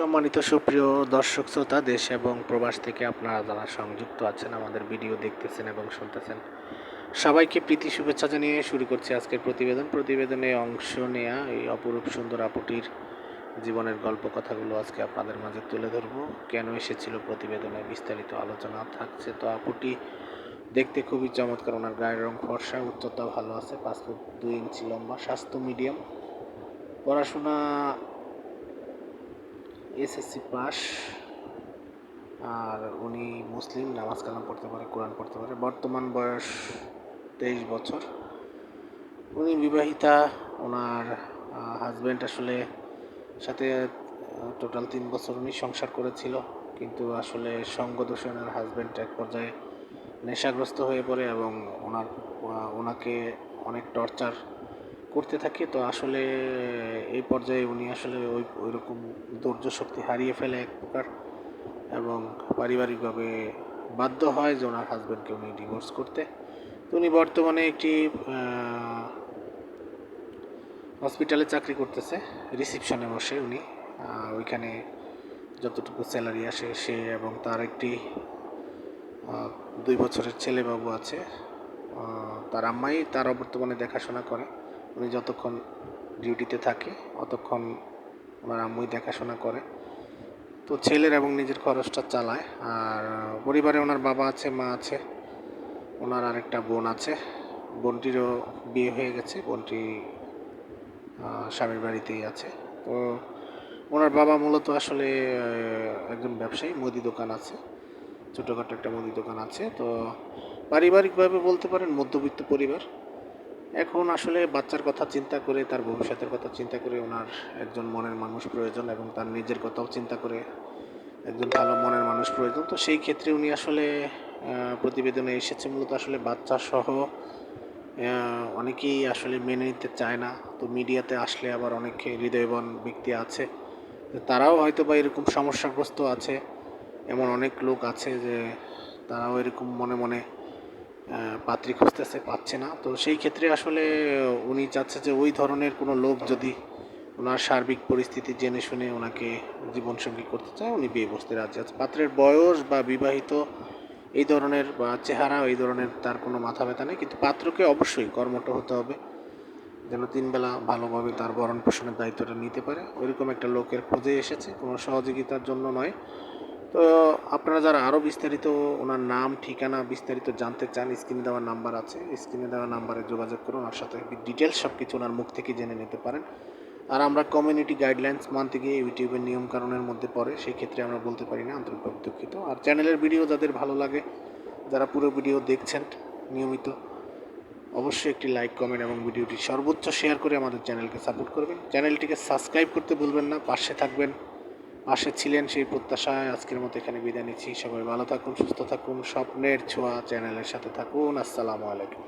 সম্মানিত সুপ্রিয় দর্শক শ্রোতা, দেশ এবং প্রবাস থেকে আপনারা যারা সংযুক্ত আছেন, আমাদের ভিডিও দেখতেছেন এবং শুনতেছেন, সবাইকে প্রীতি শুভেচ্ছা জানিয়ে শুরু করছি আজকের প্রতিবেদনে অংশ নেয়া এই অপরূপ সুন্দর আপুটির জীবনের গল্প কথাগুলো আজকে আপনাদের মাঝে তুলে ধরবো। কেন এসেছিল প্রতিবেদনে বিস্তারিত আলোচনা থাকছে। তো আপুটি দেখতে খুবই চমৎকার, ওনার গায়ের রং ফর্সা, উচ্চতা ভালো আছে, 5 ফুট 2 ইঞ্চি লম্বা, স্বাস্থ্য মিডিয়াম, পড়াশোনা এসএসসি পাস। আর উনি মুসলিম, নামাজ কালাম পড়তে পারে, কোরআন পড়তে পারে। বর্তমান বয়স 23 বছর। উনি বিবাহিতা। ওনার হাজব্যান্ড আসলে সাথে টোটাল 3 বছর উনি সংসার করেছিল, কিন্তু আসলে সঙ্গ দোষে ওনার হাজব্যান্ড এক পর্যায়ে নেশাগ্রস্ত হয়ে পড়ে এবং ওনাকে অনেক টর্চার করতে থাকে। তো আসলে এই পর্যায়ে উনি আসলে ওই রকম ধৈর্য শক্তি হারিয়ে ফেলে এক প্রকার, এবং পারিবারিকভাবে বাধ্য হয় যে ওনার হাজব্যান্ডকে উনি ডিভোর্স করতে। তো উনি বর্তমানে একটি হসপিটালে চাকরি করতেছে, রিসিপশনে বসে উনি। ওইখানে যতটুকু স্যালারি আসে সে এবং তার একটি 2 বছরের ছেলে বাবু আছে। তার আম্মাই তার বর্তমানে দেখাশোনা করে। উনি যতক্ষণ ডিউটিতে থাকে অতক্ষণ ওনার আম্মুই দেখাশোনা করে। তো ছেলের এবং নিজের খরচটা চালায়। আর পরিবারে ওনার বাবা আছে, মা আছে, ওনার আরেকটা বোন আছে। বোনটিরও বিয়ে হয়ে গেছে, বোনটি স্বামীর বাড়িতেই আছে। তো ওনার বাবা মূলত আসলে একজন ব্যবসায়ী, মুদি দোকান আছে, ছোটোখাটো একটা মুদি দোকান আছে। তো পারিবারিকভাবে বলতে পারেন মধ্যবিত্ত পরিবার। এখন আসলে বাচ্চার কথা চিন্তা করে, তার ভবিষ্যতের কথা চিন্তা করে ওনার একজন মনের মানুষ প্রয়োজন, এবং তার নিজের কথাও চিন্তা করে একজন ভালো মনের মানুষ প্রয়োজন। তো সেই ক্ষেত্রে উনি আসলে প্রতিবেদনে এসেছে মূলত আসলে বাচ্চা সহ। অনেকেই আসলে মেনে নিতে চায় না। তো মিডিয়াতে আসলে আবার অনেকে হৃদয়বান ব্যক্তি আছে, তারাও হয়তো বা এরকম সমস্যাগ্রস্ত আছে। এমন অনেক লোক আছে যে তারাও এরকম মনে মনে পাত্রী খুঁজতেছে, পাচ্ছে না। তো সেই ক্ষেত্রে আসলে উনি চাচ্ছে যে ওই ধরনের কোনো লোক যদি ওনার সার্বিক পরিস্থিতি জেনে শুনে ওনাকে জীবনসঙ্গী করতে চায়, উনি বিয়ে বসতে রাজি আছে। পাত্রের বয়স বা বিবাহিত এই ধরনের বা চেহারা এই ধরনের তার কোনো মাথা ব্যথা নেই, কিন্তু পাত্রকে অবশ্যই কর্মঠ হতে হবে, যেন 3 বেলা ভালোভাবে তার ভরণ পোষণের দায়িত্বটা নিতে পারে। ওইরকম একটা লোকের খোঁজে এসেছে, কোনো সহযোগিতার জন্য নয়। তো আপনারা যারা আরও বিস্তারিত ওনার নাম ঠিকানা বিস্তারিত জানতে চান, স্ক্রিনে দেওয়া নাম্বার আছে, স্ক্রিনে দেওয়া নাম্বারে যোগাযোগ করুন, ওনার সাথে ডিটেলস সব কিছু ওনার মুখ থেকে জেনে নিতে পারেন। আর আমরা কমিউনিটি গাইডলাইন্স মানতে গিয়ে ইউটিউবের নিয়মকানুনের মধ্যে পড়ে, সেই ক্ষেত্রে আমরা বলতে পারি না, আন্তরিকভাবে দুঃখিত। আর চ্যানেলের ভিডিও যাদের ভালো লাগে, যারা পুরো ভিডিও দেখছেন নিয়মিত, অবশ্যই একটি লাইক, কমেন্ট এবং ভিডিওটি সর্বোচ্চ শেয়ার করে আমাদের চ্যানেলকে সাপোর্ট করবেন। চ্যানেলটিকে সাবস্ক্রাইব করতে ভুলবেন না, পাশে থাকবেন, পাশে ছিলেন সেই প্রত্যাশায় আজকের মতো এখানে বিদায় নিচ্ছি। সবাই ভালো থাকুন, সুস্থ থাকুন, স্বপ্নের ছোঁয়া চ্যানেলের সাথে থাকুন। আসসালামু আলাইকুম।